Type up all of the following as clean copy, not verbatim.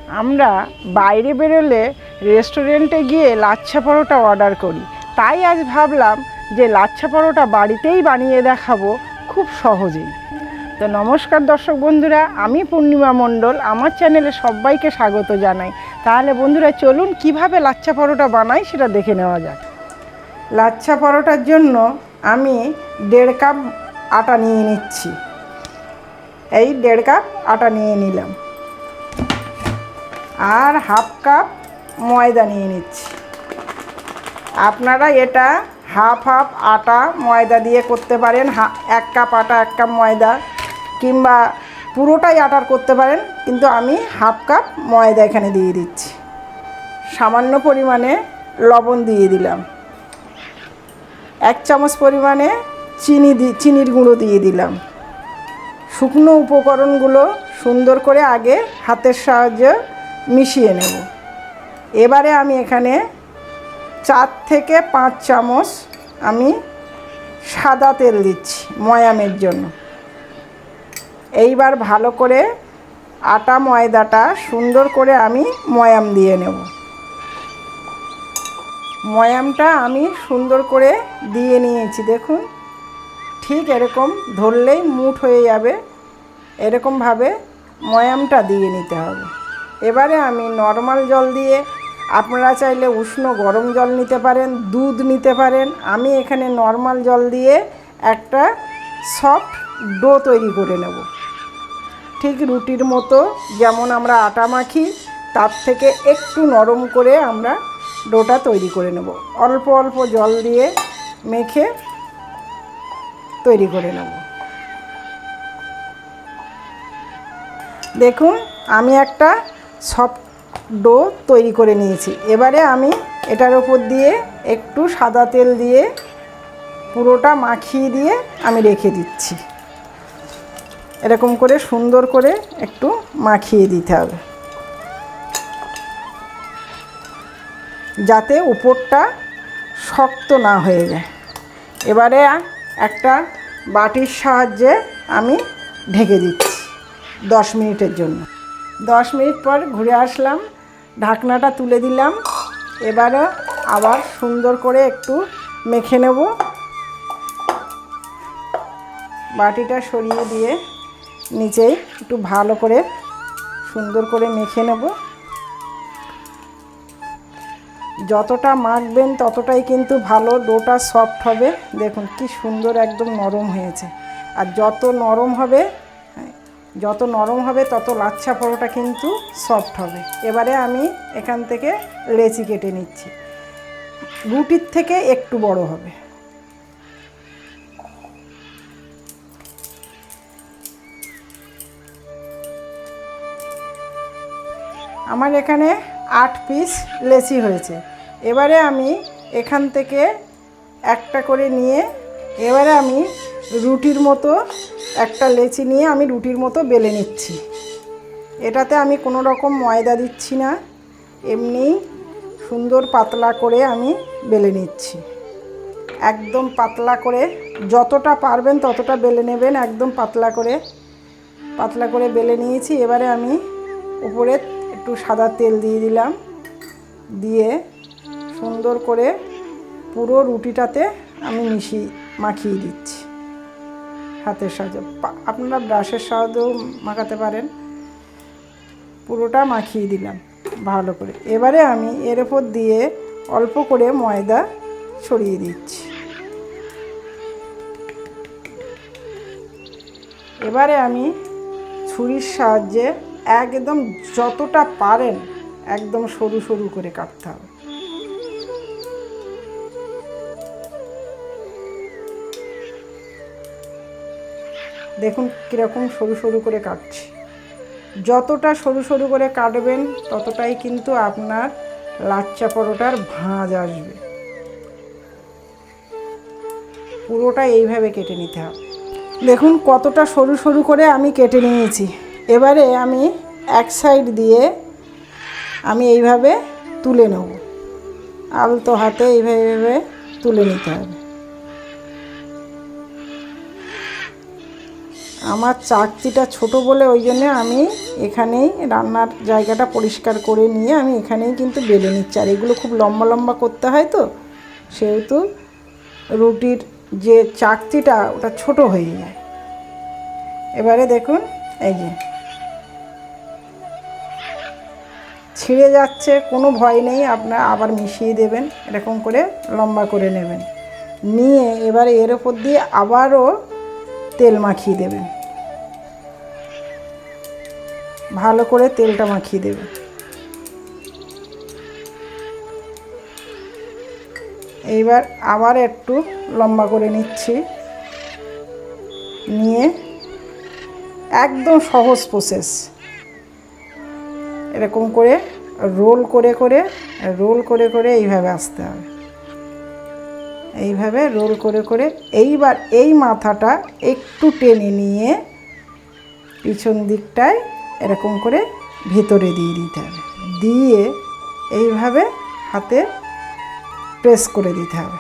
আমরা বাইরে বেরোলে রেস্টুরেন্টে গিয়ে লাচ্ছা পরোটা অর্ডার করি, তাই আজ ভাবলাম যে লাচ্ছা পরোটা বাড়িতেই বানিয়ে দেখাবো খুব সহজেই। তো নমস্কার দর্শক বন্ধুরা, আমি পূর্ণিমা মণ্ডল, আমার চ্যানেলে সবাইকে স্বাগত জানাই। তাহলে বন্ধুরা চলুন কিভাবে লাচ্ছা পরোটা বানাই সেটা দেখে নেওয়া যাক। লাচ্ছা পরোটার জন্য আমি 1.5 কাপ আটা নিয়ে নিচ্ছি। এই 1.5 কাপ আটা নিয়ে নিলাম, আর 1/2 কাপ ময়দা নিয়ে নিচ্ছি। আপনারা এটা হাফ আটা ময়দা দিয়ে করতে পারেন, 1 কাপ আটা 1 কাপ ময়দা, কিংবা পুরোটাই আটার করতে পারেন, কিন্তু আমি 1/2 কাপ ময়দা এখানে দিয়ে দিচ্ছি। সামান্য পরিমাণে লবণ দিয়ে দিলাম, 1 চামচ পরিমাণে চিনির গুঁড়ো দিয়ে দিলাম। শুকনো উপকরণগুলো সুন্দর করে আগে হাতের সাহায্যে মিশিয়ে নেব। এবারে আমি এখানে 4 থেকে 5 চামচ আমি সাদা তেল দিচ্ছি ময়ামের জন্য। এইবার ভালো করে আটা ময়দাটা সুন্দর করে আমি ময়াম দিয়ে নেব। ময়ামটা আমি সুন্দর করে দিয়ে নিয়েছি, দেখুন ঠিক এরকম ধরলেই মুঠ হয়ে যাবে, এরকমভাবে ময়ামটা দিয়ে নিতে হবে। এবারে আমি নর্মাল জল দিয়ে, আপনারা চাইলে উষ্ণ গরম জল নিতে পারেন, দুধ নিতে পারেন, আমি এখানে নর্মাল জল দিয়ে একটা সফট ডো তৈরি করে নেব। ঠিক রুটির মতো যেমন আমরা আটা মাখি তার থেকে একটু নরম করে আমরা ডোটা তৈরি করে নেব। অল্প অল্প জল দিয়ে মেখে তৈরি করে নেব। দেখুন আমি একটা সফট ডো তৈরি করে নিয়েছি। এবারে আমি এটার উপর দিয়ে একটু সাদা তেল দিয়ে পুরোটা মাখিয়ে দিয়ে আমি রেখে দিচ্ছি। এরকম করে সুন্দর করে একটু মাখিয়ে দিতে হবে, যাতে উপরটা শক্ত না হয়ে যায়। এবারে একটা বাটির সাহায্যে আমি ঢেকে দিচ্ছি 10 মিনিটের জন্য। 10 মিনিট পর ঘুরে আসলাম, ঢাকনাটা তুলে দিলাম। এবারে আবার সুন্দর করে একটু মেখে নেব। বাটিটা সরিয়ে দিয়ে নিচেই একটু ভালো করে সুন্দর করে মেখে নেব। যতটা মাখবেন ততটাই কিন্তু ভালো ডোটা সফট হবে। দেখুন কি সুন্দর একদম নরম হয়েছে। আর যত নরম হবে তত লাচ্ছা পরোটা কিন্তু সফট হবে। এবারে আমি এখান থেকে লেচি কেটে নিচ্ছি, রুটির থেকে একটু বড় হবে। আমার এখানে 8 পিস লেচি হয়েছে। এবারে আমি এখান থেকে একটা করে নিয়ে এবারে আমি রুটির মতো একটা লেচি নিয়ে আমি রুটির মতো বেলে নিচ্ছি। এটাতে আমি কোনো রকম ময়দা দিচ্ছি না, এমনি সুন্দর পাতলা করে আমি বেলে নিচ্ছি। একদম পাতলা করে, যতটা পারবেন ততটা বেলে নেবেন, একদম পাতলা করে বেলে নিয়েছি। এবারে আমি উপরে একটু সাদা তেল দিয়ে দিলাম, দিয়ে সুন্দর করে পুরো রুটিটাতে আমি মাখিয়ে দিচ্ছি হাতের সাহায্যে। আপনারা ব্রাশের সাহায্যেও মাখাতে পারেন। পুরোটা মাখিয়ে দিলাম ভালো করে। এবারে আমি এর উপর দিয়ে অল্প করে ময়দা ছড়িয়ে দিচ্ছি। এবারে আমি ছুরির সাহায্যে একদম যতটা পারেন একদম সরু সরু করে কাটতে হবে। দেখুন কীরকম সরু সরু করে কাটছি। যতটা সরু সরু করে কাটবেন ততটাই কিন্তু আপনার লাচ্ছা পরোটার ভাঁজ আসবে। পুরোটা এইভাবে কেটে নিতে হবে। দেখুন কতটা সরু সরু করে আমি কেটে নিয়েছি। এবারে আমি এক সাইড দিয়ে আমি এইভাবে তুলে নেব, আলতো হাতে এইভাবে তুলে নিতে হবে। আমার চাকতিটা ছোট বলে ওই জন্য আমি এখানেই রান্নার জায়গাটা পরিষ্কার করে নিয়ে আমি এখানেই কিন্তু বেলে নিচ্ছি। আর এগুলো খুব লম্বা লম্বা করতে হয় তো, সেহেতু রুটির যে চাকতিটা ওটা ছোট হয়ে যায়। এবারে দেখুন এই যে ছিঁড়ে যাচ্ছে, কোনো ভয় নেই, আপনারা আবার মিশিয়ে দেবেন, এরকম করে লম্বা করে নেবেন। নিয়ে এবারে এর ওপর দিয়ে আবারও তেল মাখিয়ে দেবেন, ভালো করে তেলটা মাখিয়ে দেবেন। এইবার আবার একটু লম্বা করে নিচ্ছি, নিয়ে একদম সহজ প্রসেস, এরকম করে রোল করে করে এইভাবে আসতে হবে, এইভাবে রোল করে করে। এইবার এই মাথাটা একটু টেনে নিয়ে পিছন দিকটায় এরকম করে ভেতরে দিয়ে দিতে হবে, দিয়ে এইভাবে হাতে প্রেস করে দিতে হবে।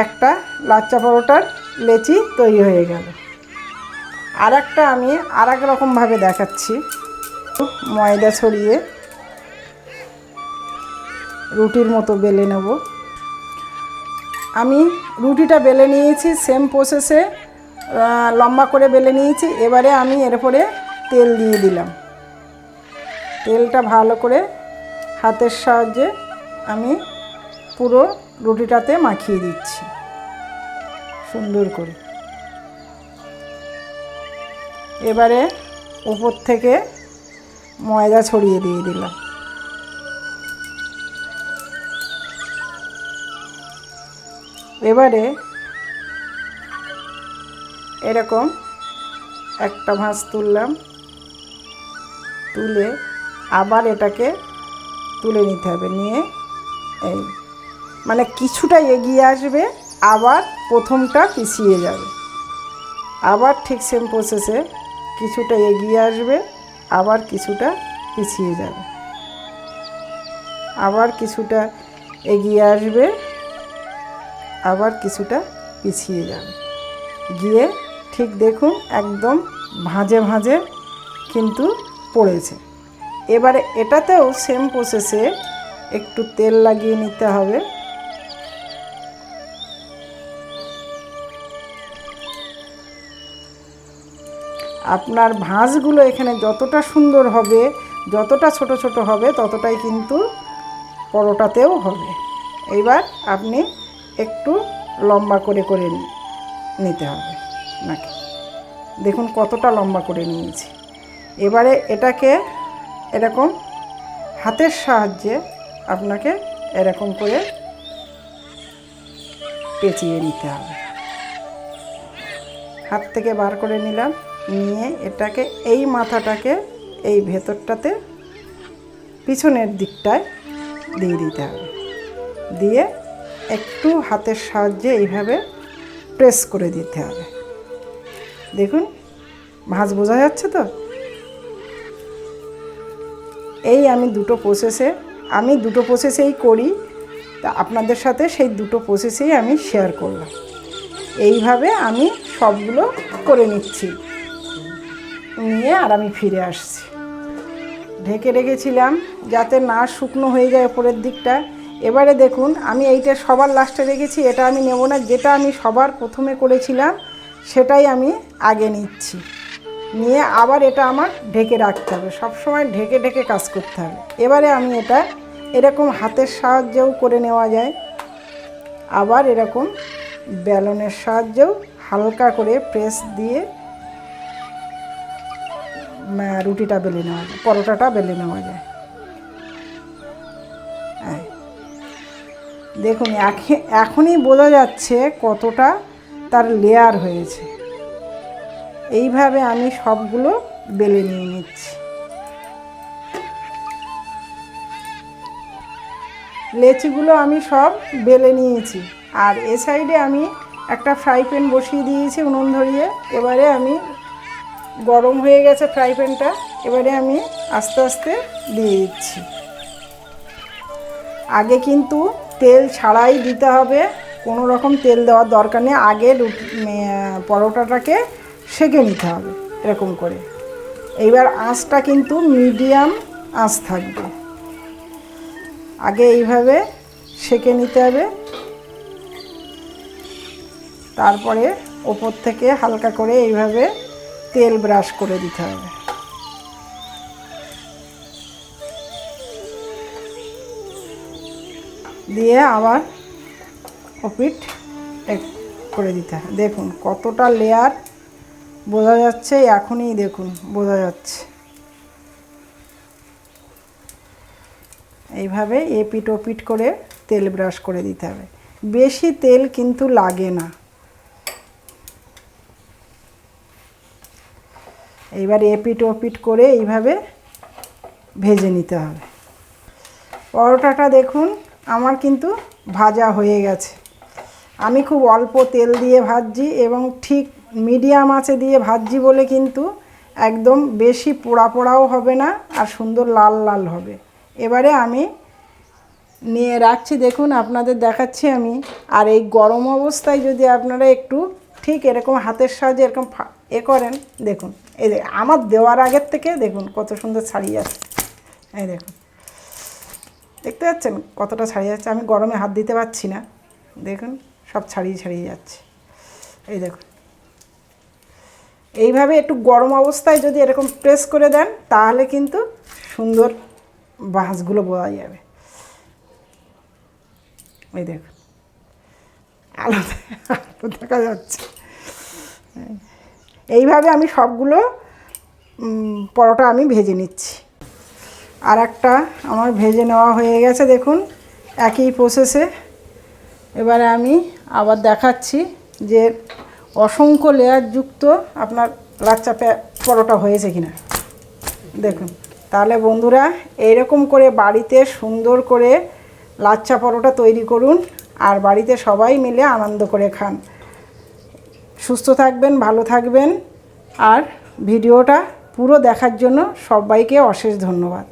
একটা লাচ্চা পরোটার লেচি তৈরি হয়ে গেল। আর একটা আমি আর এক রকমভাবে দেখাচ্ছি। ময়দা ছড়িয়ে রুটির মতো বেলে নেব। আমি রুটিটা বেলে নিয়েছি, সেম প্রসেসে লম্বা করে বেলে নিয়েছি। এবারে আমি এর উপরে তেল দিয়ে দিলাম, তেলটা ভালো করে হাতের সাহায্যে আমি পুরো রুটিটাতে মাখিয়ে দিচ্ছি সুন্দর করে। এবারে উপর থেকে ময়দা ছড়িয়ে দিয়ে দিলাম। এবারে এরকম একটা ভাঁজ তুললাম, তুলে আবার এটাকে তুলে নিতে হবে, নিয়ে এই মানে কিছুটা এগিয়ে আসবে, আবার প্রথমটা পিছিয়ে যাবে, আবার ঠিক সেম প্রসেসে কিছুটা এগিয়ে আসবে, আবার কিছুটা পিছিয়ে যাবে, আবার কিছুটা এগিয়ে আসবে, আবার কিছুটা পিছিয়ে যাবে, গিয়ে ঠিক দেখুন একদম ভাঁজে ভাঁজে কিন্তু পড়েছে। এবারে এটাতেও সেম প্রসেসে একটু তেল লাগিয়ে নিতে হবে। আপনার ভাঁজগুলো এখানে যতটা সুন্দর হবে, যতটা ছোট ছোট হবে, ততটাই কিন্তু পরোটাতেও হবে। এইবার আপনি একটু লম্বা করে করে নিতে হবে নাকি, দেখুন কতটা লম্বা করে নিয়েছি। এবারে এটাকে এরকম হাতের সাহায্যে আপনাকে এরকম করে পেঁচিয়ে নিতে হবে। হাত থেকে বার করে নিলাম, নিয়ে এটাকে এই মাথাটাকে এই ভেতরটাতে পিছনের দিকটায় দিয়ে দিতে হবে, দিয়ে একটু হাতের সাহায্যে এইভাবে প্রেস করে দিতে হবে। দেখুন ভাঁজ বোঝা যাচ্ছে তো। এই আমি দুটো প্রসেসেই করি, তা আপনাদের সাথে সেই দুটো প্রসেসেই আমি শেয়ার করলাম। এইভাবে আমি সবগুলো করে নিচ্ছি, নিয়ে আর আমি ফিরে আসছি। ঢেকে রেখেছিলাম যাতে না শুকনো হয়ে যায় ওপরের দিকটা। এবারে দেখুন আমি এইটা সবার লাস্টে রেখেছি, এটা আমি নেব না, যেটা আমি সবার প্রথমে করেছিলাম সেটাই আমি আগে নিচ্ছি, নিয়ে আবার এটা আমার ঢেকে রাখতে হবে, সবসময় ঢেকে ঢেকে কাজ করতে হবে। এবারে আমি এটা এরকম হাতের সাহায্যেও করে নেওয়া যায়, আবার এরকম বেলনের সাহায্যেও হালকা করে প্রেস দিয়ে রুটিটা বেলে নেওয়া যায়, পরোটাটা বেলে নেওয়া যায়। দেখুন এখনই বোঝা যাচ্ছে কতটা তার লেয়ার হয়েছে। এইভাবে আমি সবগুলো বেলে নিয়ে নিচ্ছি। লেচিগুলো আমি সব বেলে নিয়েছি, আর এ সাইডে আমি একটা ফ্রাই প্যান বসিয়ে দিয়েছি উনুন ধরিয়ে। এবারে আমি গরম হয়ে গেছে ফ্রাই প্যানটা, এবারে আমি আস্তে আস্তে দিয়ে দিচ্ছি। আগে কিন্তু তেল ছাড়াই দিতে হবে, কোনো রকম তেল দেওয়ার দরকার নেই। আগে পরোটাটাকে সেঁকে নিতে হবে এরকম করে। এইবার আঁচটা কিন্তু মিডিয়াম আঁচ থাকবে। আগে এইভাবে সেঁকে নিতে হবে, তারপরে ওপর থেকে হালকা করে এইভাবে তেল ব্রাশ করে দিতে হবে। দিয়ে আবার ওপিঠ করে দিতে হবে। দেখুন কতটা লেয়ার বোঝা যাচ্ছে, এখনই দেখুন বোঝা যাচ্ছে। এইভাবে এপিঠ ওপিঠ করে তেল ব্রাশ করে দিতে হবে। বেশি তেল কিন্তু লাগে না। এইবার এপিঠ ওপিঠ করে এইভাবে ভেজে নিতে হবে। পরোটাটা দেখুন আমার কিন্তু ভাজা হয়ে গেছে। আমি খুব অল্প তেল দিয়ে ভাজছি এবং ঠিক মিডিয়াম আঁচে দিয়ে ভাজছি বলে কিন্তু একদম বেশি পোড়া পোড়াও হবে না আর সুন্দর লাল লাল হবে। এবারে আমি নিয়ে রাখছি, দেখুন আপনাদের দেখাচ্ছি আমি। আর এই গরম অবস্থায় যদি আপনারা একটু ঠিক এরকম হাতের সাহায্যে এরকম করেন, দেখুন এই আমার দেওয়ার আগের থেকে দেখুন কত সুন্দর ছাড়িয়ে যাচ্ছে। এই দেখুন, দেখতে পাচ্ছেন কতটা ছাড়িয়ে যাচ্ছে। আমি গরমে হাত দিতে পারছি না, দেখুন সব ছাড়িয়ে ছাড়িয়ে যাচ্ছে। এই দেখুন, এইভাবে একটু গরম অবস্থায় যদি এরকম প্রেস করে দেন তাহলে কিন্তু সুন্দর ভাঁজগুলো বোঝা যাবে। এই দেখুন আলো দেখা যাচ্ছে। এইভাবে আমি সবগুলো পরোটা আমি ভেজে নিচ্ছি। আর একটা আমার ভেজে নেওয়া হয়ে গেছে, দেখুন একই প্রসেসে। এবারে আমি আবার দেখাচ্ছি যে অসংখ্য লেয়ারযুক্ত আপনার লাচ্চা পরোটা হয়েছে কিনা দেখুন। তাহলে বন্ধুরা এইরকম করে বাড়িতে সুন্দর করে লাচ্চা পরোটা তৈরি করুন আর বাড়িতে সবাই মিলে আনন্দ করে খান। সুস্থ থাকবেন, ভালো থাকবেন। আর ভিডিওটা পুরো দেখার জন্য সবাইকে অশেষ ধন্যবাদ।